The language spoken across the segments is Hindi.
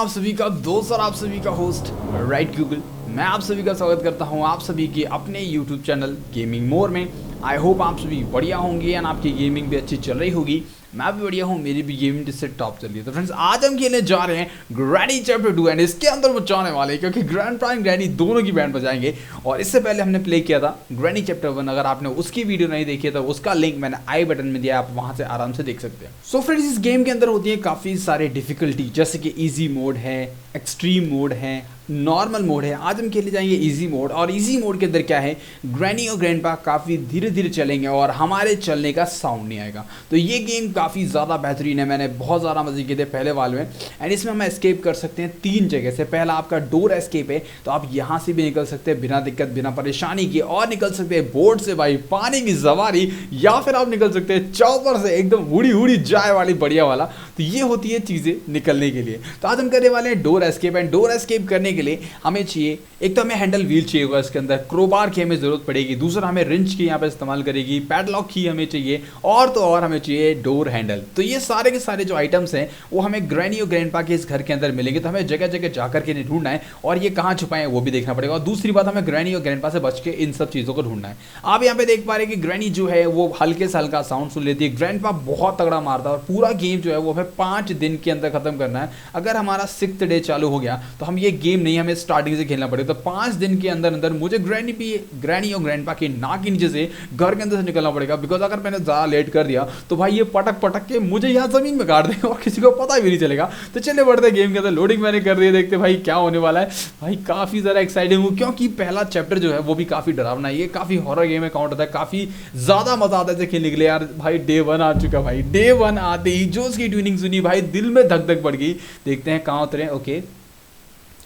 आप सभी का दोस्त और आप सभी का होस्ट राइट गूगल। मैं आप सभी का स्वागत करता हूं आप सभी के अपने यूट्यूब चैनल गेमिंग मोर में। आई होप आप सभी बढ़िया होंगे एंड आपकी गेमिंग भी अच्छी चल रही होगी। मैं भी बढ़िया हूँ, मेरी भी गेमिंग जिससे टॉप चल रही है। तो फ्रेंड्स, आज हम खेलने जा रहे हैं ग्रैनी चैप्टर 2 एंड इसके अंदर मचाने वाले हैं क्योंकि ग्रैंड प्राइम ग्रैनी दोनों की बैंड बजाएंगे। और इससे पहले हमने प्ले किया था ग्रैनी चैप्टर 1। अगर आपने उसकी वीडियो नहीं देखी है तो उसका लिंक मैंने आई बटन में दिया, आप वहां से आराम से देख सकते हैं। सो फ्रेंड्स, इस गेम के अंदर होती है काफ़ी सारे डिफिकल्टी, जैसे कि ईजी मोड है, एक्सट्रीम मोड है, नॉर्मल मोड है। आज हम खेलने जाएंगे इजी मोड। और इजी मोड के अंदर क्या है, ग्रैनी और ग्रैंडपा काफ़ी धीरे धीरे चलेंगे और हमारे चलने का साउंड नहीं आएगा। तो ये गेम काफ़ी ज़्यादा बेहतरीन है, मैंने बहुत ज़्यादा मजे किए थे पहले वाले में। एंड इसमें हम एस्केप कर सकते हैं 3 जगह से। पहला आपका डोर एस्केप है, तो आप यहाँ से भी निकल सकते हैं बिना दिक्कत बिना परेशानी के, और निकल सकते हैं बोट से भाई पानी की सवारी, या फिर आप निकल सकते हैं चौपर से एकदम उड़ी उड़ी जाए वाली बढ़िया वाला। तो ये होती है चीज़ें निकलने के लिए। तो आज हम करने वाले हैं door escape. And door escape करने के लिए हमें चाहिए, एक तो हमें हैंडल व्हील चाहिए होगा, इसके अंदर क्रोबार की हमें जरूरत पड़ेगी, दूसरा हमें रिंच की यहाँ पे इस्तेमाल करेगी, पैडलॉक की हमें चाहिए, और तो और हमें चाहिए डोर हैंडल। तो ये सारे के सारे जो आइटम्स हैं वो हमें ग्रैनी और ग्रैंडपा के इस घर के अंदर मिलेंगे। तो हमें जगह जगह जाकर के नहीं ढूंढना है, और ये कहाँ छुपाए वो भी देखना पड़ेगा। और दूसरी बात, हमें ग्रैनी और ग्रैंडपा से बच के इन सब चीज़ों को ढूंढना है। आप यहाँ पे देख पा रहे हैं कि ग्रैनी जो है वो हल्के से हल्का साउंड सुन लेती है, ग्रैंडपा बहुत तगड़ा मारता है। और पूरा गेम जो है वो हमें 5 दिन के अंदर खत्म करना है। अगर हमारा 6th डे चालू हो गया तो हम ये गेम नहीं, हमें स्टार्टिंग से खेलना पड़ेगा। तो 5 दिन के अंदर अंदर मुझे ग्रैनी और ग्रैंडपा के नाक के नीचे से घर के अंदर से निकलना पड़ेगा। बिकॉज अगर मैंने ज़्यादा लेट कर दिया तो भाई ये पटक पटक के मुझे यहाँ जमीन में गाड़ देगा और किसी को पता भी नहीं चलेगा। तो चलिए बढ़ते गेम के अंदर। लोडिंग मैंने कर दी है, देखते भाई क्या होने वाला है। भाई काफ़ी ज़्यादा एक्साइटिंग हूँ क्योंकि पहला चैप्टर जो है वो भी काफ़ी डरावना है। ये काफ़ी हॉरर गेम में काउंट होता है, काफ़ी ज़्यादा मजा आता है इसे खेलने के लिए यार। भाई डे 1 आ चुका भाई। डे 1 आते ही जो उसकी ट्यूनिंग सुनी भाई दिल में धक धक बढ़ गई। देखते हैं कहाँ उतरे। ओके,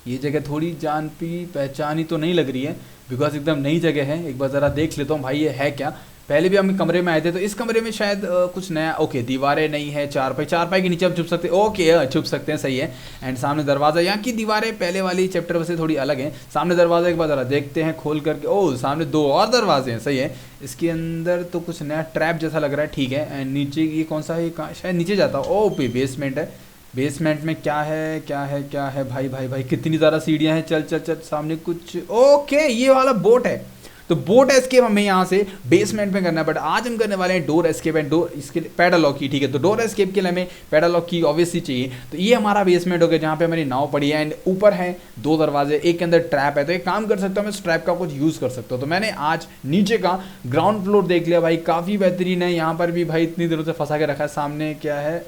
ये जगह थोड़ी जान पी पहचानी तो नहीं लग रही है, बिकॉज एकदम नई जगह है। एक बार ज़रा देख लेता हूँ भाई ये है क्या। पहले भी हम कमरे में आए थे तो इस कमरे में शायद कुछ नया। ओके, दीवारें नहीं है, चारपाई के नीचे हम छुप सकते हैं। ओके, छुप सकते हैं, सही है। एंड सामने दरवाज़ा, यहाँ की दीवारें पहले वाली चैप्टर से थोड़ी अलग हैं। सामने दरवाज़ा एक बार ज़रा देखते हैं खोल करके। ओह, सामने 2 और दरवाजे हैं, सही है। इसके अंदर तो कुछ नया ट्रैप जैसा लग रहा है, ठीक है। एंड नीचे ये कौन सा है, शायद नीचे जाता हो। ओ पे बेसमेंट है। बेसमेंट में क्या है क्या है क्या है भाई भाई भाई, कितनी ज़्यादा सीढ़ियाँ हैं। चल चल चल, सामने कुछ। ओके, ये वाला बोट है। तो बोट एस्केप हमें यहाँ से बेसमेंट में करना है, बट आज हम करने वाले हैं डोर एस्केप। एंड डोर इसके लिए पैडालॉक की, ठीक है। तो डोर एस्केप के लिए हमें पैडालॉक की ऑब्वियसली चाहिए। तो ये हमारा बेसमेंट हो गया जहाँ पे हमारी नाव पड़ी है। एंड ऊपर है 2 दरवाजे, एक के अंदर ट्रैप है। तो एक काम कर सकता हूँ, मैं इस ट्रैप का कुछ यूज़ कर सकता हूँ। तो मैंने आज नीचे का ग्राउंड फ्लोर देख लिया भाई, काफ़ी बेहतरीन है। यहाँ पर भी भाई इतनी देरों से फंसा के रखा है। सामने क्या है,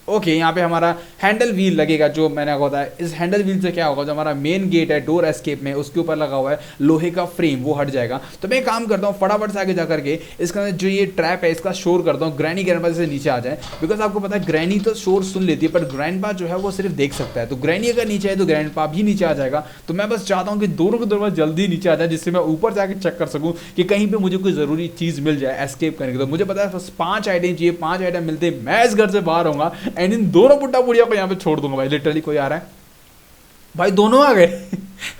ओके, यहाँ पे हमारा हैंडल व्हील लगेगा जो मैंने आपको बताया। इस हैंडल व्हील से क्या होगा, जो हमारा मेन गेट है डोर एस्केप में उसके ऊपर लगा हुआ है लोहे का फ्रेम, वो हट जाएगा। तो मैं काम करता हूँ फटाफट से आगे जा करके इसका जो ये ट्रैप है इसका शोर करता हूँ, ग्रैनी ग्रैंडपा से नीचे आ जाए। बिकॉज आपको पता है ग्रैनी तो शोर सुन लेती है, पर ग्रैंडपा जो है वो सिर्फ देख सकता है। तो ग्रैनी अगर नीचे है तो ग्रैंडपा भी नीचे आ जाएगा। तो मैं बस चाहता हूँ कि दोनों के दोनों जल्दी नीचे आ जाए, जिससे मैं ऊपर जाकर चेक कर सकूँ कि कहीं पर मुझे कोई ज़रूरी चीज़ मिल जाए एस्केप करने के। तो मुझे पता है बस 5 आइटम चाहिए, 5 आइटम मिलते मैं इस घर से बाहर होऊंगा एंड इन दोनों बुढ़िया को यहाँ पे छोड़ दूंगा भाई। लिटरली कोई आ रहा है भाई, दोनों आ गए।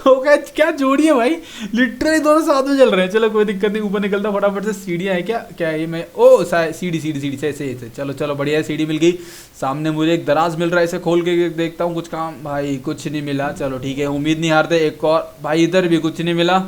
हो गया, क्या जोड़ी है भाई, लिटरली दोनों साथ में चल रहे हैं। चलो कोई दिक्कत नहीं, ऊपर निकलता फटाफट से। सीढ़ियाँ है क्या, क्या है ये, मैं ओ सीढ़ी सीढ़ी सीढ़ी से चलो चलो बढ़िया है, सीढ़ी मिल गई। सामने मुझे एक दराज मिल रहा है, इसे खोल के देखता हूँ कुछ काम। भाई कुछ नहीं मिला, चलो ठीक है, उम्मीद नहीं हारते। एक और भाई, इधर भी कुछ नहीं मिला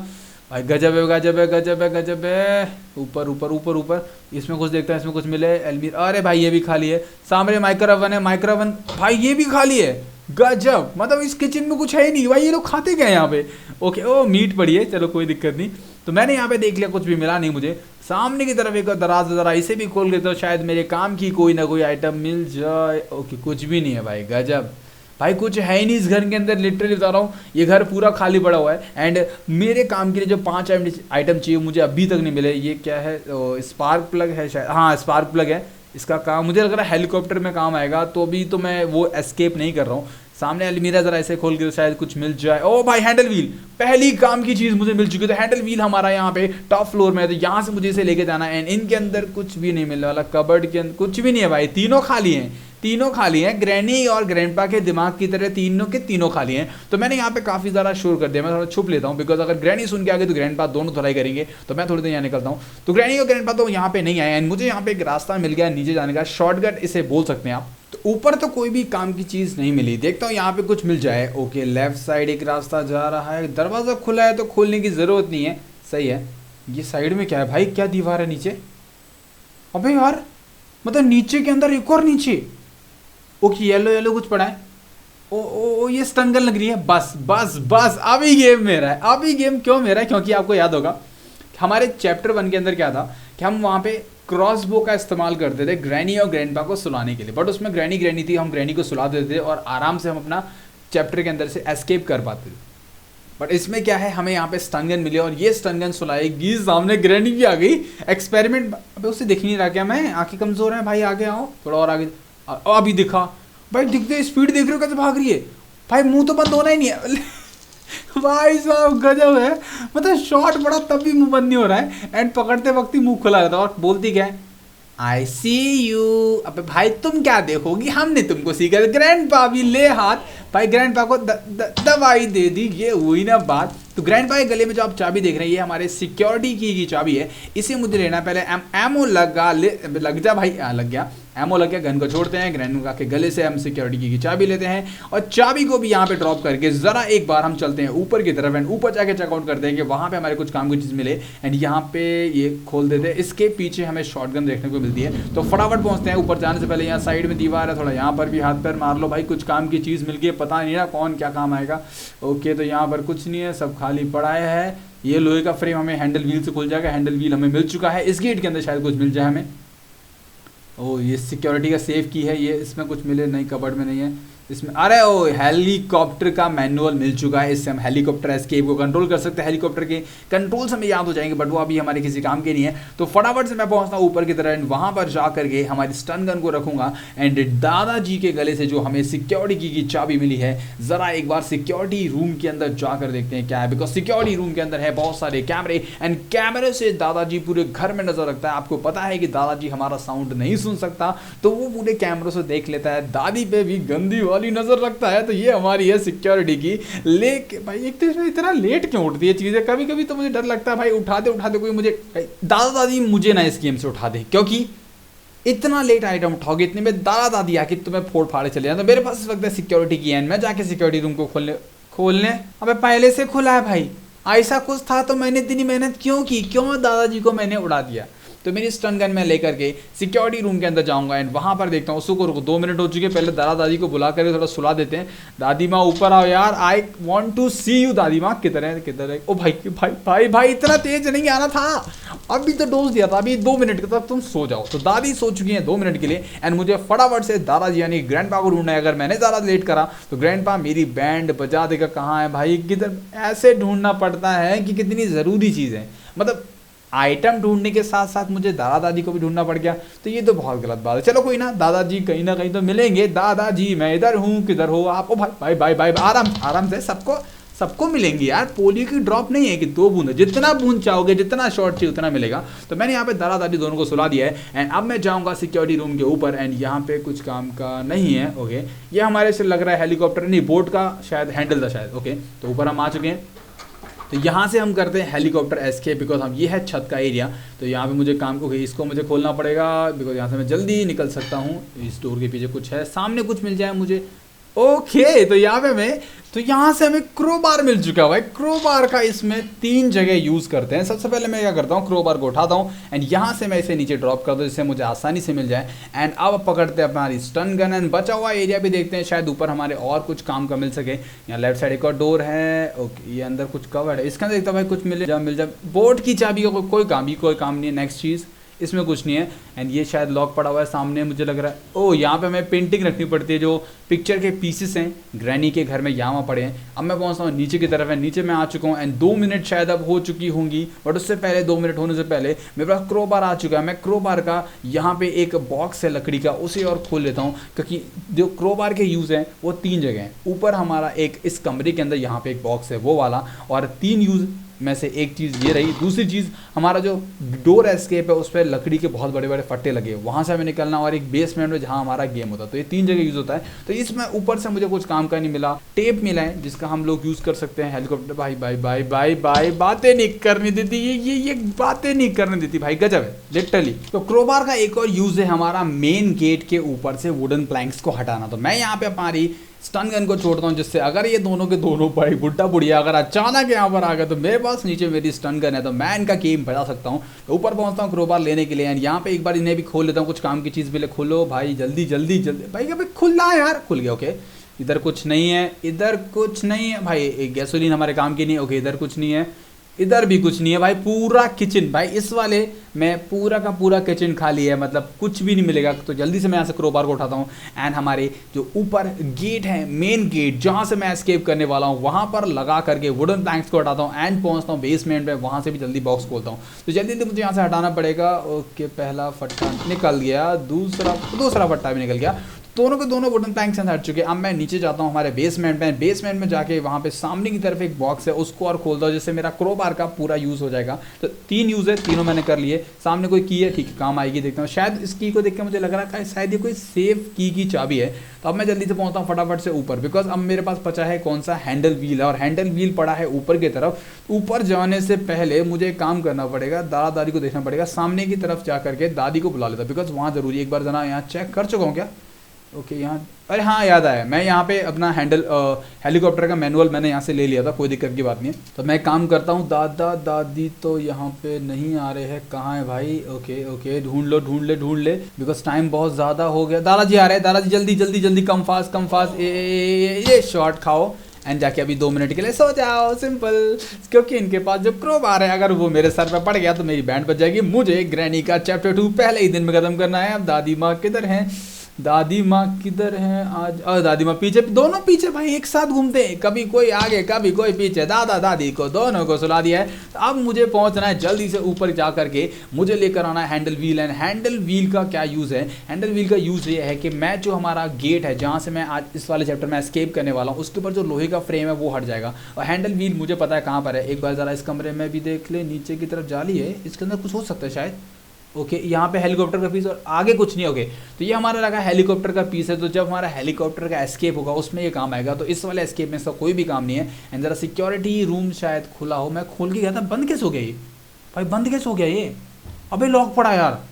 भाई। गजब है गजब है गजब है गजब है। ऊपर ऊपर ऊपर ऊपर, इसमें कुछ देखता है, इसमें कुछ मिले। एलमीर, अरे भाई ये भी खाली है। सामने माइक्रोवन है, माइक्रोवन भाई ये भी खाली है। गजब, मतलब इस किचन में कुछ है ही नहीं भाई, ये लोग खाते क्या है यहाँ पे। ओके, ओ मीट पड़ी है, चलो कोई दिक्कत नहीं। तो मैंने यहाँ पे देख लिया, कुछ भी मिला नहीं मुझे। सामने की तरफ एक दराज, ज़रा इसे भी खोल के तो शायद मेरे काम की कोई ना कोई आइटम मिल जाए। ओके, कुछ भी नहीं है भाई। गजब भाई, कुछ है ही नहीं इस घर के अंदर। लिटरली बता रहा हूँ, ये घर पूरा खाली पड़ा हुआ है। एंड मेरे काम के लिए जो 5 आइटम चाहिए मुझे अभी तक नहीं मिले। ये क्या है, स्पार्क प्लग है शायद, हाँ स्पार्क प्लग है। इसका काम मुझे लग रहा है हेलीकॉप्टर में काम आएगा, तो अभी तो मैं वो एस्केप नहीं कर रहा हूँ। सामने अलमीरा, जरा ऐसे खोल के शायद कुछ मिल जाए। ओ भाई हैंडल व्हील, पहली काम की चीज़ मुझे मिल चुकी है। तो हैंडल व्हील हमारा यहाँ पे टॉप फ्लोर में है, तो यहाँ से मुझे इसे लेके जाना है। एंड इनके अंदर कुछ भी नहीं मिलने वाला, कबर्ड के अंदर कुछ भी नहीं है भाई, तीनों खाली हैं। तीनों खाली हैं, ग्रैनी और ग्रैंडपा के दिमाग की तरह तीनों के तीनों खाली हैं। तो मैंने यहाँ पे काफ़ी ज़्यादा शोर कर दिया, मैं थोड़ा छुप लेता हूँ। बिकॉज अगर ग्रैनी सुन के आगे तो ग्रैंडपा दोनों धुलाई करेंगे। तो मैं थोड़ी देर यहाँ निकलता हूँ। तो ग्रैनी और ग्रैंडपा तो यहाँ पे नहीं आए। एंड मुझे यहाँ पे एक रास्ता मिल गया नीचे जाने का, शॉर्टकट इसे बोल सकते हैं आप। तो ऊपर तो कोई भी काम की चीज़ नहीं मिली, देखता हूँ यहाँ पे कुछ मिल जाए। ओके, लेफ्ट साइड एक रास्ता जा रहा है, दरवाज़ा खुला है तो खोलने की ज़रूरत नहीं है, सही है। ये साइड में क्या है भाई, क्या दीवार है नीचे? अबे यार, मतलब नीचे के अंदर एक और नीचे। ओके, येलो येलो कुछ पड़ा है। ओ ये स्टन गन लग रही है। बस बस बस, अभी गेम मेरा है। अभी गेम क्यों मेरा है? क्योंकि आपको याद होगा हमारे चैप्टर 1 के अंदर क्या था कि हम वहाँ पे क्रॉसबो का इस्तेमाल करते थे ग्रैनी और ग्रैंडपा को सुलाने के लिए, बट उसमें ग्रैनी थी, हम ग्रैनी को सुला देते थे और आराम से हम अपना चैप्टर के अंदर से एस्केप कर पाते थे। बट इसमें क्या है, हमें यहाँ पे स्टन गन मिली और ये स्टन गन सुलाएगी, सामने ग्रैनी भी आ गई। एक्सपेरिमेंट, अबे उसे दिख नहीं रहा क्या? मैं आंखें कमजोर हैं भाई, आगे आओ थोड़ा और आगे। अभी दिखा भाई, दिखते स्पीड देख रहे हो कैसे भाग रही है भाई, मुंह तो बंद होना ही नहीं है। भाई साहब गजब है, मतलब शॉट बड़ा तब भी मुंह बंद नहीं हो रहा है, एंड पकड़ते वक्त ही मुंह खुला रहता है। और बोलती क्या है, आई सी यू। अबे भाई तुम क्या देखोगी, हमने तुमको सीखा। ग्रैंडपा भी ले हाथ, भाई ग्रैंडपा को दवाई दे दी, ये हुई ना बात। तो ग्रैंडपा के गले में जो आप चाबी देख रहे हैं, ये हमारे सिक्योरिटी की चाबी है, इसे मुझे लेना। पहले एमओ लग जा भाई, लग गया एमओ लग गया। गन को छोड़ते हैं, ग्रैंडपा के गले से हम सिक्योरिटी की चाबी लेते हैं और चाबी को भी यहाँ पे ड्रॉप करके जरा एक बार हम चलते हैं ऊपर की तरफ, एंड ऊपर जाके चेकआउट करते हैं कि वहाँ पे हमारे कुछ काम की चीज़ मिले, एंड यहाँ पे ये खोल देते हैं। इसके पीछे हमें शॉटगन देखने को मिलती है, तो फटाफट पहुँचते हैं। ऊपर जाने से पहले यहाँ साइड में दीवार है, थोड़ा यहाँ पर भी हाथ पैर मार लो भाई, कुछ काम की चीज़ मिल गई, पता नहीं ना कौन क्या काम आएगा। ओके, तो यहाँ पर कुछ नहीं है, सब खाली पड़ा है। ये लोहे का फ्रेम हमें हैंडल व्हील से खुल जाएगा, हैंडल व्हील हमें मिल चुका है। इस गेट के अंदर शायद कुछ मिल जाए हमें। ओ, ये सिक्योरिटी का सेफ की है, ये इसमें कुछ मिले नहीं, कबर्ड में नहीं है इसमें। अरे ओ, हेलीकॉप्टर का मैनुअल मिल चुका है, इससे हम हेलीकॉप्टर एस्केप को कंट्रोल कर सकते हैं। हेलीकॉप्टर के कंट्रोल्स हमें याद हो जाएंगे, बट वो अभी हमारे किसी काम के नहीं है। तो फटाफट से मैं पहुंचता हूँ ऊपर की तरह, एंड वहां पर जा करके हमारी स्टन गन को रखूंगा, एंड दादाजी के गले से जो हमें सिक्योरिटी की चाबी मिली है, जरा एक बार सिक्योरिटी रूम के अंदर जाकर देखते हैं क्या है। बिकॉज सिक्योरिटी रूम के अंदर है बहुत सारे कैमरे, एंड कैमरे से दादाजी पूरे घर में नजर रखता है। आपको पता है कि दादाजी हमारा साउंड नहीं सुन सकता, तो वो पूरे कैमरों से देख लेता है। दादी पे भी गंदी वाली नजर रखता है। तो ये हमारी है सिक्योरिटी की। लेकिन भाई एक तो इसमें इतना लेट क्यों उठती है चीजें, कभी कभी तो मुझे डर लगता है भाई, उठाते कोई मुझे, दादा दादी मुझे ना इस गेम से उठा दे, क्योंकि इतना लेट आइटम उठाओगे, इतने में दादा दादी आके तुम्हें फोड़ फाड़े चले जाए। तो मेरे पास इस वक्त है सिक्योरिटी की, एंड मैं जाके सिक्योरिटी रूम को खोलने अबे पहले से खुला है भाई, ऐसा कुछ था तो मैंने इतनी मेहनत क्यों की, क्यों दादाजी को मैंने उड़ा दिया। तो मेरी स्टन गन में लेकर के सिक्योरिटी रूम के अंदर जाऊंगा, एंड वहां पर देखता हूँ। उसको रुको, 2 मिनट हो चुके, पहले दादा दादी को बुला करके थोड़ा सुला देते हैं। दादी माँ ऊपर आओ यार, I want to see you. दादी माँ किधर है? ओ भाई भाई भाई भाई, इतना तेज नहीं आना था, अभी तो डोज दिया था, अभी 2 मिनट तक तुम सो जाओ। तो दादी सो चुकी है 2 मिनट के लिए, एंड मुझे फटाफट से दादाजी यानी ग्रैंडपा को ढूंढना है। अगर मैंने ज़्यादा लेट करा तो ग्रैंडपा मेरी बैंड बजा देगा। कहाँ है भाई, किधर? ऐसे ढूंढना पड़ता है कि कितनी ज़रूरी चीज़ है, मतलब आइटम ढूंढने के साथ साथ मुझे दादा दादी को भी ढूंढना पड़ गया, तो ये तो बहुत गलत बात है। चलो कोई ना, दादाजी कहीं ना कहीं तो मिलेंगे। दादाजी मैं इधर हूँ, किधर हो आप? ओ भाई भाई भाई भाई, आराम से सबको मिलेंगे यार। पोलियो की ड्रॉप नहीं है कि 2 बूंद, जितना बूंद चाहोगे, जितना शॉर्ट चाहिए उतना मिलेगा। तो मैंने यहाँ पे दादा दादी दोनों को सुला दिया है, एंड अब मैं जाऊँगा सिक्योरिटी रूम के ऊपर, एंड यहाँ पे कुछ काम का नहीं है। ओके, ये हमारे से लग रहा है हेलीकॉप्टर नहीं, बोट का शायद हैंडल था शायद। ओके, तो ऊपर हम आ चुके हैं। तो यहाँ से हम करते हैं हेलीकॉप्टर एस्केप, बिकॉज हम ये है छत का एरिया। तो यहाँ पे मुझे काम को इसको मुझे खोलना पड़ेगा, बिकॉज यहाँ से मैं जल्दी निकल सकता हूँ। इस डोर के पीछे कुछ है, सामने कुछ मिल जाए मुझे। ओके, तो यहाँ पे यहाँ से हमें क्रोबार मिल चुका है भाई। क्रोबार का इसमें 3 जगह यूज़ करते हैं। सबसे पहले मैं क्या करता हूँ, क्रोबार को उठाता हूँ, एंड यहाँ से मैं इसे नीचे ड्रॉप कर दूँ, जिससे मुझे आसानी से मिल जाए। एंड अब पकड़ते हैं हमारी स्टन गन, एंड बचा हुआ एरिया भी देखते हैं, शायद ऊपर हमारे और कुछ काम का मिल सके। यहाँ लेफ्ट साइड एक और डोर है। ओके, ये अंदर कुछ कवर्ड है, इसके अंदर देखता हूँ भाई कुछ मिल जाए। बोट की चाबी का कोई काम नहीं है। नेक्स्ट चीज़, इसमें कुछ नहीं है, एंड ये शायद लॉक पड़ा हुआ है सामने, मुझे लग रहा है। ओ, यहाँ पे हमें पेंटिंग रखनी पड़ती है, जो पिक्चर के पीसेस हैं ग्रैनी के घर में यहाँ पड़े हैं। अब मैं पहुँचता हूँ नीचे की तरफ, है नीचे मैं आ चुका हूँ, एंड 2 मिनट शायद अब हो चुकी होंगी, बट उससे पहले 2 मिनट होने से पहले मेरे पास क्रोबार आ चुका है। मैं क्रोबार का यहाँ पे एक बॉक्स है लकड़ी का, उसे और खोल लेता हूँ, क्योंकि जो क्रोबार के यूज़ हैं वो 3 जगह हैं। ऊपर हमारा एक इस कमरे के अंदर यहाँ पे एक बॉक्स है वो वाला, और 3 यूज़ में से एक चीज़ ये रही। दूसरी चीज़ हमारा जो डोर एस्केप है उस पर लकड़ी के बहुत बड़े बड़े फट्टे लगे, वहाँ से हमें निकलना, और एक बेसमेंट में जहाँ हमारा गेम होता है। तो ये 3 जगह यूज़ होता है। तो इसमें ऊपर से मुझे कुछ काम का नहीं मिला। टेप मिला है जिसका हम लोग यूज़ कर सकते हैं। हेलीकॉप्टर भाई भाई भाई भाई भाई बातें नहीं करने देती, ये बातें नहीं करने देती भाई, गजब है लिटरली। तो क्रोबार का एक और यूज़ है हमारा मेन गेट के ऊपर से वुडन प्लैंक्स को हटाना। तो मैं यहाँ पे हमारी स्टन गन को छोड़ता हूँ, जिससे अगर ये दोनों के दोनों भाई बुड्ढा बुढ़िया अगर अचानक यहाँ पर आ गए तो मेरे पास नीचे मेरी स्टन गन है, तो मैं इनका गेम बजा सकता हूँ। तो ऊपर पहुँचता हूँ क्रोबार लेने के लिए, एंड यहाँ पे एक बार इन्हें भी खोल लेता हूँ, कुछ काम की चीज़ भी ले। खोलो भाई जल्दी जल्दी जल्दी भाई, क्या खुल रहा है यार, खुल गया। ओके इधर कुछ नहीं है, इधर कुछ नहीं है भाई, एक गैसोलीन हमारे काम की नहीं है। ओके इधर कुछ नहीं है, इधर भी कुछ नहीं है भाई। पूरा किचन भाई, इस वाले में पूरा का पूरा किचन खाली है, मतलब कुछ भी नहीं मिलेगा। तो जल्दी से मैं यहाँ से क्रोबार को उठाता हूँ, एंड हमारे जो ऊपर गेट है, मेन गेट जहाँ से मैं एस्केप करने वाला हूँ, वहाँ पर लगा करके वुडन प्लैंक्स को हटाता हूँ, एंड पहुँचता हूँ बेसमेंट में। वहाँ से भी जल्दी बॉक्स खोलता हूँ। तो जल्दी जल्दी मुझे यहाँ से हटाना पड़ेगा। ओके पहला फट्टा निकल गया, दूसरा फट्टा भी निकल गया। दोनों के दोनों वुडन प्लैंक्स से हट चुके हैं। अब मैं नीचे जाता हूँ हमारे बेसमेंट में जाके वहाँ पे सामने की तरफ एक बॉक्स है, उसको और खोलता हूँ, जिससे मेरा क्रोबार का पूरा यूज़ हो जाएगा। तो 3 यूज़ है, तीनों मैंने कर लिए। सामने कोई की है, ठीक है काम आएगी, देखता हूँ। शायद इस की को देख के मुझे लग रहा है शायद ये कोई सेफ की चाबी है। तो अब मैं जल्दी से पहुँचता हूँ फटाफट से ऊपर, बिकॉज अब मेरे पास बचा है कौन सा, हैंडल व्हील है, और हैंडल व्हील पड़ा है ऊपर की तरफ। ऊपर जाने से पहले मुझे काम करना पड़ेगा, दादी को देखना पड़ेगा, सामने की तरफ जा करके दादी को बुला लेता, बिकॉज वहाँ ज़रूरी। एक बार जना यहाँ चेक कर चुका हूँ क्या? ओके यहाँ, अरे हाँ याद आया, मैं यहाँ पे अपना हेलीकॉप्टर का मैनुअल मैंने यहाँ से ले लिया था, कोई दिक्कत की बात नहीं है। तो मैं काम करता हूँ। दादा दादी तो यहाँ पे नहीं आ रहे हैं, कहाँ है भाई? ओके ढूंढ ले बिकॉज टाइम बहुत ज़्यादा हो गया। दादाजी आ रहे हैं, दादाजी जल्दी जल्दी जल्दी, कम फास्ट। ये शॉट खाओ एंड जाके अभी 2 मिनट के लिए सो जाओ, सिंपल। क्योंकि इनके पास जो क्रोबार है, अगर वो मेरे सर पे पड़ गया तो मेरी बैंड बज जाएगी। मुझे ग्रैनी का चैप्टर 2 पहले ही दिन में खत्म करना है। अब दादी माँ किधर हैं? दादी माँ किधर हैं आज? दादी माँ पीछे, दोनों पीछे भाई एक साथ घूमते हैं, कभी कोई आगे कभी कोई पीछे। दादा दादी को दोनों को सुला दिया है। तो अब मुझे पहुंचना है जल्दी से ऊपर जा करके, मुझे लेकर आना है handle wheel. And handle wheel का क्या यूज़ है? हैंडल व्हील का यूज़ ये है कि मैं जो हमारा गेट है जहाँ से मैं आज इस वाले चैप्टर में एस्केप करने वाला हूँ, उसके ऊपर जो लोहे का फ्रेम है वो हट जाएगा। और हैंडल व्हील मुझे पता है कहाँ पर है। एक बार ज़रा इस कमरे में भी देख ले, नीचे की तरफ जाली है, इसके अंदर कुछ हो सकता है शायद। ओके यहाँ पे हेलीकॉप्टर का पीस, और आगे कुछ नहीं। ओके तो ये हमारा लगा हेलीकॉप्टर का पीस है। तो जब हमारा हेलीकॉप्टर का एस्केप होगा उसमें ये काम आएगा। तो इस वाले एस्केप में इसका कोई भी काम नहीं है। एंड जरा सिक्योरिटी रूम शायद खुला हो, मैं खोल के गया था, बंद कैसे हो गया ये भाई? बंद कैसे हो गया ये? अबे लॉक पड़ा यार।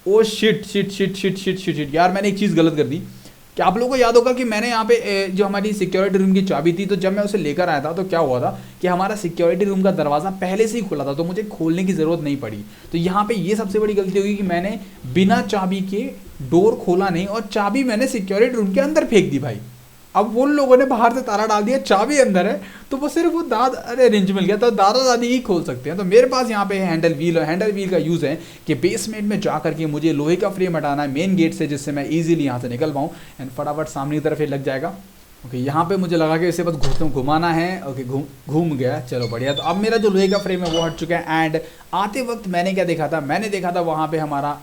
ओ शिट यार, मैंने एक चीज़ गलत कर दी। क्या आप लोगों को याद होगा कि मैंने यहाँ पे जो हमारी सिक्योरिटी रूम की चाबी थी, तो जब मैं उसे लेकर आया था तो क्या हुआ था कि हमारा सिक्योरिटी रूम का दरवाज़ा पहले से ही खुला था, तो मुझे खोलने की ज़रूरत नहीं पड़ी। तो यहाँ पे ये सबसे बड़ी गलती होगी कि मैंने बिना चाबी के डोर खोला नहीं, और चाबी मैंने सिक्योरिटी रूम के अंदर फेंक दी भाई। अब उन लोगों ने बाहर से ताला डाल दिया, चाबी अंदर है, तो वो सिर्फ वो रेंज मिल गया, तो दादा दादी ही खोल सकते हैं। तो मेरे पास यहाँ पे है हैंडल व्हील, और हैंडल व्हील का यूज़ है कि बेसमेंट में जा करके मुझे लोहे का फ्रेम हटाना है मेन गेट से, जिससे मैं इजीली यहाँ से निकल पाऊँ। एंड फटाफट सामने की तरफ ये लग जाएगा। ओके यहाँ पे मुझे लगा कि इसे बस घुमाना है। ओके घूम गया, चलो बढ़िया। तो अब मेरा जो लोहे का फ्रेम है वो हट चुका है। एंड आते वक्त मैंने क्या देखा था? मैंने देखा था वहाँ पे हमारा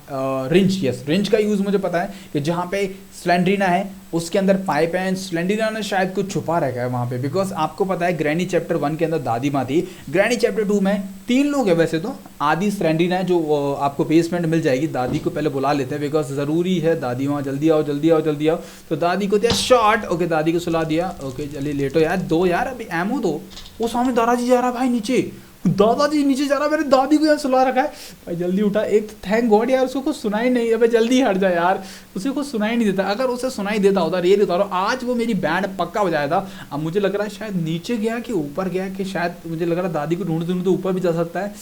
रिंच। यस, रिंच का यूज़ मुझे पता है कि जहाँ पे स्लेंड्रीना है उसके अंदर पाइप है, एंड स्लेंड्रीना ने शायद कुछ छुपा रखा है वहाँ पे, बिकॉज आपको पता है ग्रैनी चैप्टर 1 के अंदर दादी माँ थी, ग्रैनी चैप्टर 2 में 3 लोग हैं वैसे तो। आदि स्लेंड्रीना है जो आपको बेसमेंट मिल जाएगी। दादी को पहले बुला लेते हैं बिकॉज ज़रूरी है, दादी माँ जल्दी आओ जल्दी आओ जल्दी आओ। तो दादी को दिया शॉट। ओके दादी को सुला दिया। ओके चलिए लेटो यार, दो यार अभी एमओ दो। वो सामने दादाजी जा रहा है भाई नीचे, दादाजी नीचे जा रहा है, मेरे दादी को यहाँ सुला रखा है भाई। जल्दी उठा, एक थैंक गॉड यार उसको कुछ सुनाई नहीं। अबे जल्दी हट जा यार, उसे कुछ सुनाई नहीं देता। अगर उसे सुनाई देता होता, रियली बता रहा हूँ, आज वो मेरी बैंड पक्का बजाया था। अब मुझे लग रहा है शायद नीचे गया कि ऊपर गया, कि शायद मुझे लग रहा है दादी को ढूंढते ढूंढते ऊपर भी जा सकता है,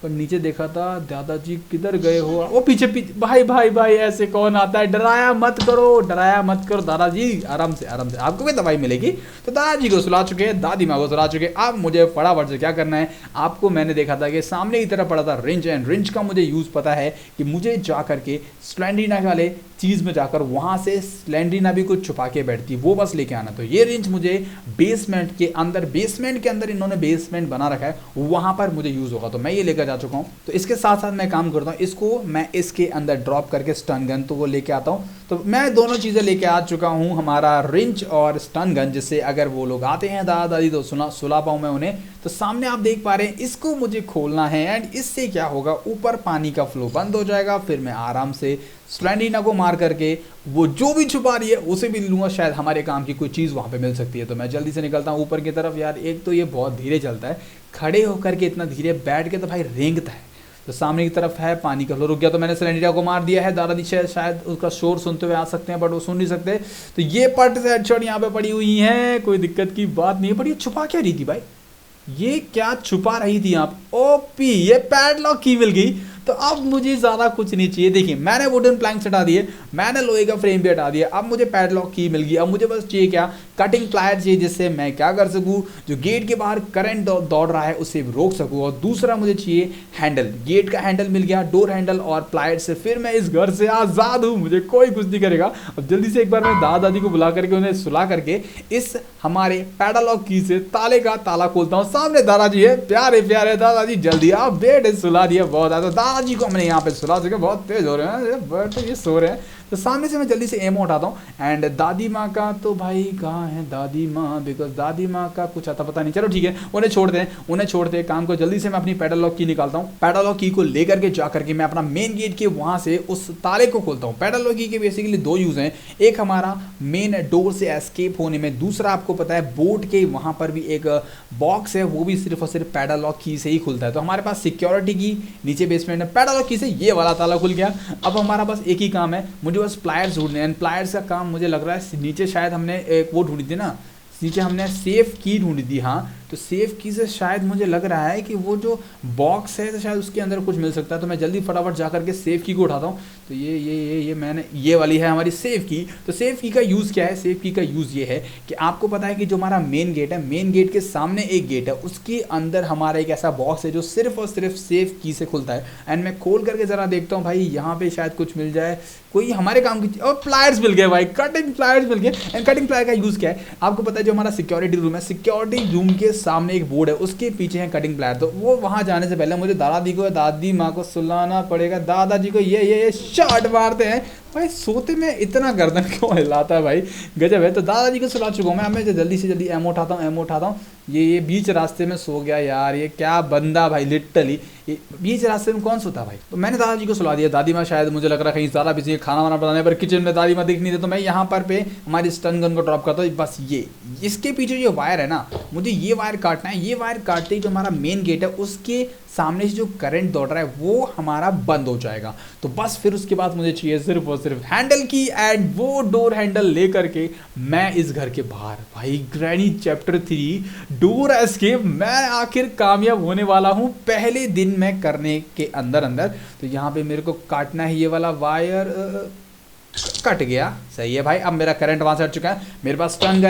पर नीचे देखा था। दादाजी किधर गए हो? वो पीछे भाई भाई भाई ऐसे कौन आता है? डराया मत करो दादाजी, आराम से आपको भी दवाई मिलेगी। तो दादाजी को सुला चुके हैं, दादी माँ को सुला चुके हैं। अब मुझे फटाफट से क्या करना है? आपको मैंने देखा था कि सामने की तरफ पड़ा था रिंच, एंड रिंच का मुझे यूज़ पता है कि मुझे जा करके स्लेंड्रीना वाले चीज़ में जाकर वहाँ से स्लेंड्रीना भी कुछ छुपा के बैठती, वो बस लेके आना। तो ये रिंच मुझे बेसमेंट के अंदर इन्होंने बेसमेंट बना रखा है, वहाँ पर मुझे यूज़ होगा। तो मैं ये लेकर जा चुका हूँ। तो इसके साथ साथ मैं काम करता हूँ, इसको मैं इसके अंदर ड्रॉप करके स्टन गन तो वो लेके आता हूँ। तो मैं दोनों चीज़ें लेके आ चुका हूँ, हमारा रिंच और स्टन गन, जिससे अगर वो लोग आते हैं दादा दादी तो सुला पाऊँ मैं उन्हें। तो सामने आप देख पा रहे हैं, इसको मुझे खोलना है एंड इससे क्या होगा, ऊपर पानी का फ्लो बंद हो जाएगा। फिर मैं आराम से स्लेंडरीना को मार करके वो जो भी छुपा रही है उसे भी लूँगा, शायद हमारे काम की कोई चीज़ वहाँ पे मिल सकती है। तो मैं जल्दी से निकलता हूँ ऊपर की तरफ। यार एक तो ये बहुत धीरे चलता है, खड़े होकर के इतना धीरे, बैठ के तो भाई रेंगता है। तो सामने की तरफ है, पानी का फ्लो रुक गया तो मैंने स्लेंडरीना को मार दिया है। दादाजी शायद उसका शोर सुनते हुए आ सकते हैं, बट वो सुन नहीं सकते। तो ये पट से हेडशॉट यहाँ पे पड़ी हुई है, कोई दिक्कत की बात नहीं है। पर ये छुपा क्या रही थी भाई, ये क्या छुपा रही थी आप? ओपी, ये पैडलॉक की मिल गई। तो अब मुझे ज़्यादा कुछ नहीं चाहिए। देखिए मैंने वुडन प्लैंक्स हटा दिए, मैंने लोहे का फ्रेम भी हटा दिया, अब मुझे पैडलॉक की मिल गई। अब मुझे बस चाहिए क्या, कटिंग प्लायर चाहिए, जिससे मैं क्या कर सकूँ, जो गेट के बाहर करंट दौड़ रहा है उसे रोक सकूँ। और दूसरा मुझे चाहिए हैंडल, गेट का हैंडल मिल गया, डोर हैंडल और प्लायर से फिर मैं इस घर से आज़ाद हूँ, मुझे कोई कुछ नहीं करेगा। अब जल्दी से एक बार मैं दादा दादी को बुला करके उन्हें सुला करके इस हमारे पैडलॉक की से ताले का ताला खोलता हूँ। सामने दादाजी है, प्यारे प्यारे दादाजी, जल्दी आप बेटे सुला दिया बहुत ज़्यादा। दादाजी को हमने यहाँ पे सुला सके, बहुत तेज हो रहे हैं बट ये सो रहे हैं। तो सामने से मैं जल्दी से एमो उठाता हूँ एंड दादी माँ का तो भाई कहाँ है दादी माँ, बिकॉज दादी माँ का कुछ आता पता नहीं। चलो ठीक है, उन्हें छोड़ते हैं काम को। जल्दी से मैं अपनी पैडलॉक की निकालता हूँ, पैडलॉक की को लेकर के जा करके मैं अपना मेन गेट के वहाँ से उस ताले को खोलता हूँ। पैडलॉक की के बेसिकली दो यूज़ हैं, एक हमारा मेन डोर से एस्केप होने में, दूसरा आपको पता है बोट के वहाँ पर भी एक बॉक्स है, वो भी सिर्फ और सिर्फ पैडलॉक की से ही खुलता है। तो हमारे पास सिक्योरिटी की नीचे बेसमेंट में पैडलॉक की से ये वाला ताला खुल गया। अब हमारा बस एक ही काम है, मुझे बस प्लायर्स ढूंढने हैं। प्लायर्स का काम मुझे लग रहा है नीचे शायद हमने एक वो ढूंढी थी ना, नीचे हमने सेफ की ढूंढी थी। हाँ, तो सेफ की से शायद मुझे लग रहा है कि वो जो बॉक्स है तो शायद उसके अंदर कुछ मिल सकता है। तो मैं जल्दी फटाफट जा करके सेफ की को उठाता हूँ। तो ये मैंने ये वाली है हमारी सेफ की। तो सेफ की का यूज़ क्या है, सेफ की का यूज़ ये है कि आपको पता है कि जो हमारा मेन गेट है, मेन गेट के सामने एक गेट है, उसके अंदर हमारा एक ऐसा बॉक्स है जो सिर्फ और सिर्फ सेफ की से खुलता है। एंड मैं खोल करके ज़रा देखता हूँ भाई, यहाँ पे शायद कुछ मिल जाए, कोई हमारे काम की। और प्लायर्स मिल गए भाई, कटिंग प्लायर्स मिल गए। एंड कटिंग प्लायर का यूज़ क्या है आपको पता है, जो हमारा सिक्योरिटी रूम है, सिक्योरिटी रूम के सामने एक बोर्ड है, उसके पीछे है कटिंग प्लायर। तो वो वहाँ जाने से पहले मुझे दादी माँ को सुलाना पड़ेगा। दादाजी को ये शॉट मारते हैं भाई, सोते में इतना गर्दन क्यों हिलाता है भाई, गजब है। तो दादाजी को सुला चुका हूँ मैं। अब मैं जल्दी से जल्दी एमो उठाता हूँ। ये बीच रास्ते में सो गया यार, ये क्या बंदा भाई, लिटरली बीच रास्ते में कौन सोता भाई। तो मैंने दादाजी को सुला दिया। दादी माँ शायद मुझे लग रहा है कहीं ज़्यादा बिजी है खाना वाना बनाने पर, किचन में दादी माँ दिख नहीं दे। तो मैं यहाँ पर पे हमारी स्टन गन को ड्रॉप करता हूँ। बस ये इसके पीछे जो वायर है ना, मुझे ये वायर काटना है। ये वायर काटते ही जो हमारा मेन गेट है उसके सामने से जो करंट दौड़ रहा है वो हमारा बंद हो जाएगा। तो बस फिर उसके बाद मुझे चाहिए सिर्फ और सिर्फ हैंडल की, एंड वो डोर हैंडल लेकर के मैं इस घर के बाहर, भाई ग्रैनी चैप्टर 3 डोर एस्केप, मैं आखिर कामयाब होने वाला हूँ पहले दिन में करने के अंदर। तो यहाँ पे मेरे को काटना है ये वाला वायर, कट गया, सही है भाई। अब मेरा करंट वहाँ से हट चुका है, मेरे पास स्टन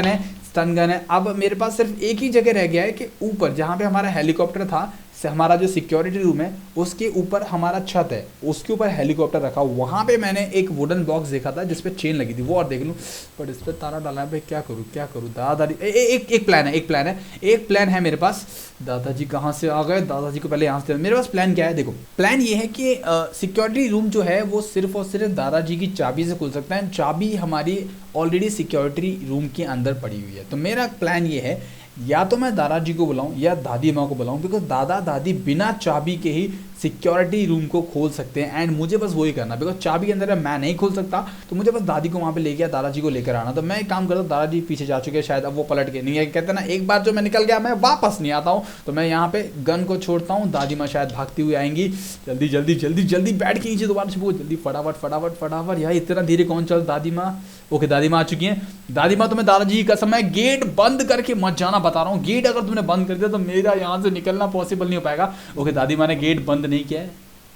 गन है। अब मेरे पास सिर्फ एक ही जगह रह गया है कि ऊपर जहाँ पे हमारा हेलीकॉप्टर था, हमारा जो सिक्योरिटी रूम है उसके ऊपर हमारा छत है, उसके ऊपर हेलीकॉप्टर रखा। वहाँ पे मैंने एक वुडन बॉक्स देखा था जिस पे चेन लगी थी, वो और देख लूँ, बट इस पर ताला डाला है भाई, क्या करूँ दादाजी। एक प्लान है मेरे पास। दादाजी कहाँ से आ गए, दादाजी को पहले यहाँ से। मेरे पास प्लान क्या है, देखो प्लान ये है कि सिक्योरिटी रूम जो है वो सिर्फ और सिर्फ दादाजी की चाबी से खुल सकता है। चाबी हमारी ऑलरेडी सिक्योरिटी रूम के अंदर पड़ी हुई है। तो मेरा प्लान ये है, या तो मैं दादाजी को बुलाऊं या दादी माँ को बुलाऊं, बिकॉज दादा दादी बिना चाबी के ही सिक्योरिटी रूम को खोल सकते हैं। एंड मुझे बस वही करना, बिकॉज चाबी के अंदर मैं नहीं खोल सकता, तो मुझे बस दादी को वहाँ पे लेके दादाजी को लेकर आना। तो मैं एक काम करता हूँ, दादाजी पीछे जा चुके हैं शायद, अब वो पलट के नहीं है, कहते ना एक बार जो मैं निकल गया मैं वापस नहीं आता हूँ। तो मैं यहाँ पे गन को छोड़ता हूँ, दादी माँ शायद भागती हुई आएंगी। जल्दी बैठ के नीचे दोबारा छुपो, जल्दी फटाफट यार, इतना धीरे कौन चल। दादी माँ, ओके दादी माँ आ चुकी हैं। दादी माँ तुम्हें दादाजी की कसम है गेट बंद करके मत जाना, बता रहा हूँ। गेट अगर तुमने बंद कर दिया तो मेरा यहाँ से निकलना पॉसिबल नहीं हो पाएगा। ओके दादी माँ ने गेट बंद नहीं किया है।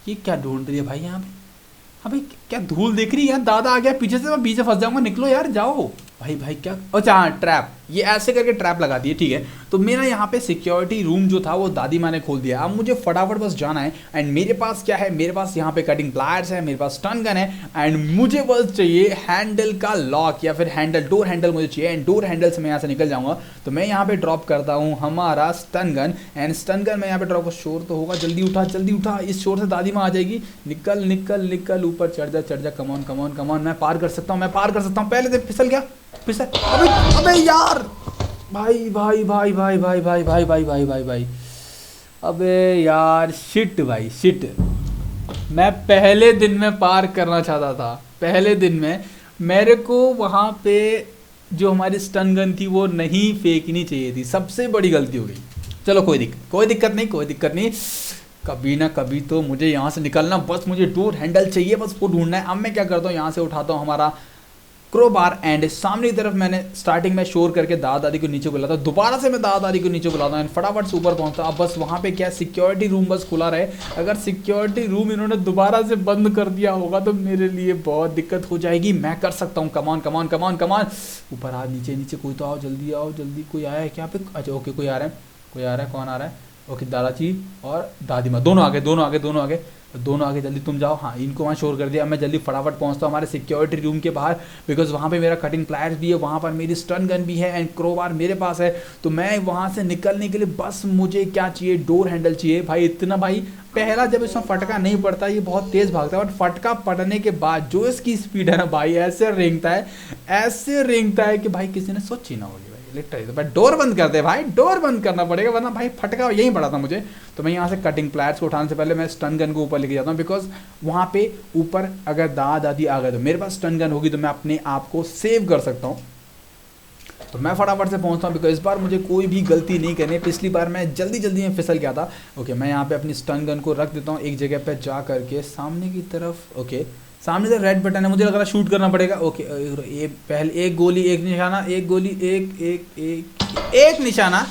ये क्या ढूंढ रही है भाई यहाँ पे, हाँ भाई क्या धूल देख रही है यार, दादा आ गया पीछे से, मैं पीछे फंस जाऊंगा, निकलो यार जाओ। भाई भाई क्या, अच्छा हाँ ट्रैप, ये ऐसे करके ट्रैप लगा दिए, ठीक है। तो मेरा यहाँ पे सिक्योरिटी रूम जो था वो दादी माँ ने खोल दिया। अब मुझे फटाफट बस जाना है, एंड मेरे पास क्या है, मेरे पास यहाँ पे कटिंग प्लायर्स है, मेरे पास स्टन गन है, एंड मुझे बस चाहिए हैंडल का लॉक या फिर हैंडल, डोर हैंडल मुझे चाहिए, एंड डोर हैंडल से मैं यहाँ से निकल जाऊँगा। तो मैं यहाँ पे ड्रॉप करता हूँ हमारा stun gun, and stun gun मैं यहाँ पे ड्रॉप, शोर तो होगा, जल्दी उठा जल्दी उठा, इस शोर से दादी माँ आ जाएगी। निकल निकल निकल, ऊपर चढ़ जा, कमॉन कमॉन कमॉन, मैं पार कर सकता हूँ, मैं पार कर सकता हूँ। पहले से फिसल गया, फिसल, अबे अबे यार, भाई भाई भाई भाई भाई भाई भाई भाई भाई भाई भाई, अबे यार शिट भाई शिट। मैं पहले दिन में पार करना चाहता था, पहले दिन में मेरे को वहाँ पे जो हमारी स्टन गन थी वो नहीं फेंकनी चाहिए थी, सबसे बड़ी गलती हो गई। चलो कोई दिक्कत नहीं, कभी ना कभी तो मुझे यहाँ से निकलना, बस मुझे डोर हैंडल चाहिए, बस वो ढूंढना है। अब मैं क्या करता हूँ, यहाँ से उठाता हूँ हमारा क्रोबार, एंड सामने की तरफ मैंने स्टार्टिंग में शोर करके दादा दादी को नीचे बुलाता हूँ, दोबारा से मैं दादा दादी को नीचे बुलाता हूँ, एंड फटाफट से ऊपर पहुँचता हूँ। अब बस वहाँ पे क्या, सिक्योरिटी रूम बस खुला रहे। अगर सिक्योरिटी रूम इन्होंने दोबारा से बंद कर दिया होगा तो मेरे लिए बहुत दिक्कत हो जाएगी। मैं कर सकता हूँ, कमान कमान कमान कमान, ऊपर आ, नीचे नीचे, कोई तो आओ जल्दी, कोई आया है क्या पे? अच्छा ओके, कोई आ रहा है, कौन आ रहा है? ओके दादाजी और दादी माँ दोनों आगे, जल्दी तुम जाओ। हाँ, इनको वहाँ शोर कर दिया। मैं जल्दी फटाफट पहुँचता हूँ हमारे सिक्योरिटी रूम के बाहर, बिकॉज वहाँ पे मेरा कटिंग प्लायर्स भी है, वहाँ पर मेरी स्टन गन भी है, एंड क्रोबार मेरे पास है। तो मैं वहाँ से निकलने के लिए बस मुझे क्या चाहिए, डोर हैंडल चाहिए भाई। इतना भाई, पहला जब इसमें फटका नहीं पड़ता ये बहुत तेज़ भागता है, बट फटका पड़ने के बाद जो इसकी स्पीड है ना भाई, ऐसे रेंगता है कि भाई किसी ने सोची ना होगी। लिटरली तो भाई डोर बंद करते भाई, डोर बंद करना पड़ेगा, वरना भाई फटका यहीं पड़ा था मुझे। तो मैं यहाँ से कटिंग प्लायर्स को उठाने से पहले मैं स्टन गन को ऊपर लेके जाता हूँ, बिकॉज वहाँ पे ऊपर अगर दादा दादी आ गए तो मेरे पास स्टन गन होगी, तो मैं अपने आप को सेव कर सकता हूँ। तो मैं फटाफट से पहुँचता हूँ, बिकॉज इस बार मुझे कोई भी गलती नहीं करनी। पिछली बार मैं जल्दी में फिसल गया था। ओके, मैं यहाँ पे अपनी स्टन गन को रख देता हूँ एक जगह पे जा करके सामने की तरफ। ओके, सामने से रेड बटन है, मुझे लग रहा है शूट करना पड़ेगा। ओके, ये पहले एक गोली एक निशाना, एक गोली एक निशाना।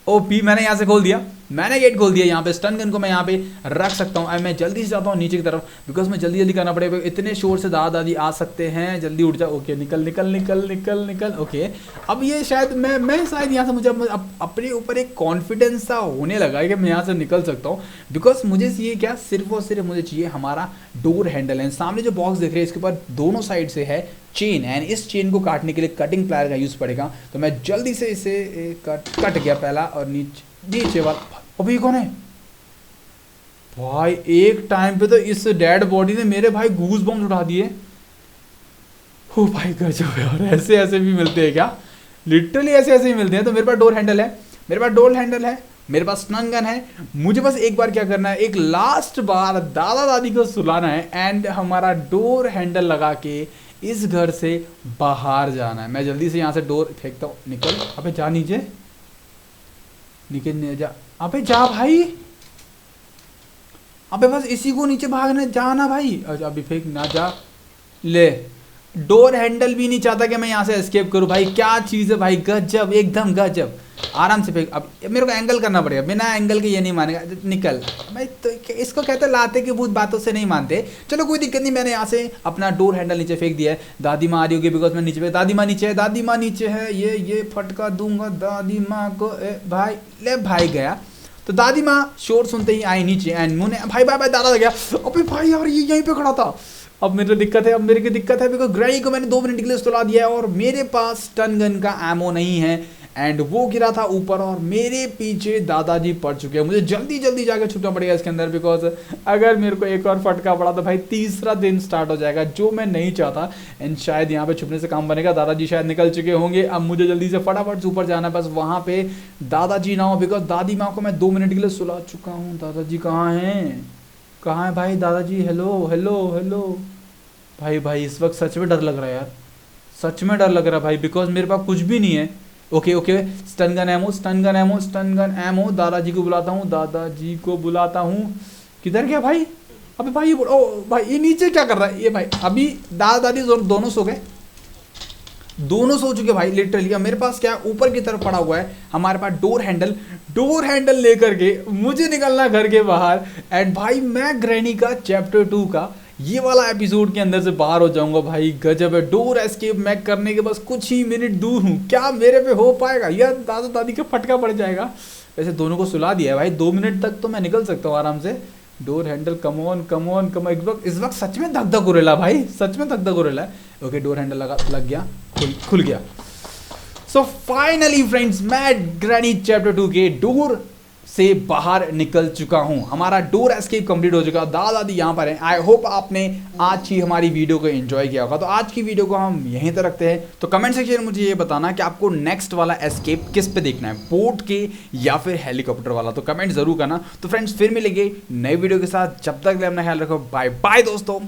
ओपी, मैंने यहाँ से खोल दिया, मैंने गेट खोल दिया। यहाँ पे स्टन गन को मैं यहाँ पे रख सकता हूँ। अब मैं जल्दी से जाता हूँ नीचे की तरफ, बिकॉज मैं जल्दी करना पड़ेगा, इतने शोर से दादा दादी आ सकते हैं। जल्दी उठ जाओ। ओके, निकल। ओके, अब ये शायद मैं शायद यहाँ से मुझे अपने ऊपर एक कॉन्फिडेंस सा होने लगा है कि मैं यहाँ से निकल सकता हूँ, बिकॉज मुझे चाहिए क्या, सिर्फ और सिर्फ मुझे चाहिए हमारा डोर हैंडल है। सामने जो बॉक्स देख रहे हैं इसके ऊपर दोनों साइड से है चेन, एंड इस चेन को काटने के लिए कटिंग प्लायर का यूज़ पड़ेगा। तो मैं जल्दी से इसे कट गया पहला, और नीचे वाला। अभी कौन है भाई? एक टाइम पे तो इस डेड बॉडी ने मेरे भाई गूज बम्स उठा दिए। ओ भाई गजब यार, ऐसे भी मिलते हैं क्या? लिटरली ऐसे ही मिलते हैं। तो मेरे पास डोर हैंडल है, मेरे पास स्टन गन है। मुझे बस एक बार क्या करना है, एक लास्ट बार दादा दादी को सुलाना है, एंड हमारा डोर हैंडल लगा के इस घर से बाहर जाना है। मैं जल्दी से यहाँ से डोर फेंकता हूँ। निकल, अबे जा नीचे, निकल जा, अबे जा भाई, अबे बस इसी को नीचे भागने जाना भाई। अच्छा अभी फेंक ना, जा ले। डोर हैंडल भी नहीं चाहता कि मैं यहाँ से एस्केप करूँ भाई। क्या चीज़ है भाई, गजब, एकदम गजब। आराम से फेंक। अब मेरे को एंगल करना पड़ेगा, बिना एंगल के ये नहीं मानेगा। निकल भाई, तो इसको कहते लाते कि भूत बातों से नहीं मानते। चलो कोई दिक्कत नहीं, मैंने यहाँ से अपना डोर हैंडल नीचे फेंक दिया है। दादी माँ आ रही होगी, बिकॉज मैं नीचे पे, दादी माँ नीचे है, ये फटका दूंगा दादी माँ को। भाई ले भाई गया। तो दादी माँ शोर सुनते ही आई नीचे, एंड मुझे भाई दादा गया। अबे भाई यार, ये यहीं पे खड़ा था। अब मेरे दिक्कत है, बिकॉज ग्रैनी को मैंने 2 मिनट के लिए सुला दिया है, और मेरे पास स्टन गन का एमो नहीं है, एंड वो गिरा था ऊपर, और मेरे पीछे दादाजी पड़ चुके हैं। मुझे जल्दी जाकर छुपना पड़ेगा इसके अंदर, बिकॉज अगर मेरे को एक और फटका पड़ा तो भाई तीसरा दिन स्टार्ट हो जाएगा, जो मैं नहीं चाहता। एंड शायद यहाँ पे छुपने से काम बनेगा। दादाजी शायद निकल चुके होंगे। अब मुझे जल्दी से फटाफट से ऊपर जाना है, बस वहाँ पे दादाजी ना हो, बिकॉज दादी माँ को मैं 2 मिनट के लिए सुला चुका हूँ। दादाजी कहाँ है भाई? दादाजी हेलो भाई इस वक्त सच में डर लग रहा है यार, सच में डर लग रहा है भाई, बिकॉज मेरे पास कुछ भी नहीं है। ओके, स्टन गन एमो, दादाजी को बुलाता हूँ। किधर गया भाई? अबे भाई, ओ भाई ये नीचे क्या कर रहा है ये भाई? अभी दादा दादी दोनों सो गए, दोनों सो चुके भाई लिटरली। अब मेरे पास क्या, ऊपर की तरफ पड़ा हुआ है हमारे पास डोर हैंडल लेकर के मुझे निकलना घर के बाहर। एंड भाई मैं ग्रैनी का चैप्टर 2 का ये वाला एपिसोड के अंदर से बाहर हो जाऊंगा भाई, गजब है। डोर एस्केप मैं करने के बस कुछ ही मिनट दूर हूँ, क्या मेरे पे हो पाएगा या दादा दादी का फटका पड़ जाएगा। वैसे दोनों को सुला दिया है भाई, 2 मिनट तक तो मैं निकल सकता हूँ आराम से। Door handle come on come on come, इस वक्त सच में धक धक हो रहा भाई, सच में धक धक हो रहा है। ओके डोर हैंडल लग गया, खुल गया। सो फाइनली फ्रेंड्स मैं ग्रैनी चैप्टर 2 के डोर से बाहर निकल चुका हूं। हमारा डोर एस्केप कंप्लीट हो चुका, दादा दादी यहाँ पर हैं। आई होप आपने आज की हमारी वीडियो को एंजॉय किया होगा। तो आज की वीडियो को हम यहीं तक रखते हैं। तो कमेंट सेक्शन में मुझे ये बताना कि आपको नेक्स्ट वाला एस्केप किस पे देखना है, बोट के या फिर हेलीकॉप्टर वाला, तो कमेंट जरूर करना। तो फ्रेंड्स फिर मिलेंगे नई वीडियो के साथ, जब तक अपना ख्याल रखो, बाय बाय दोस्तों।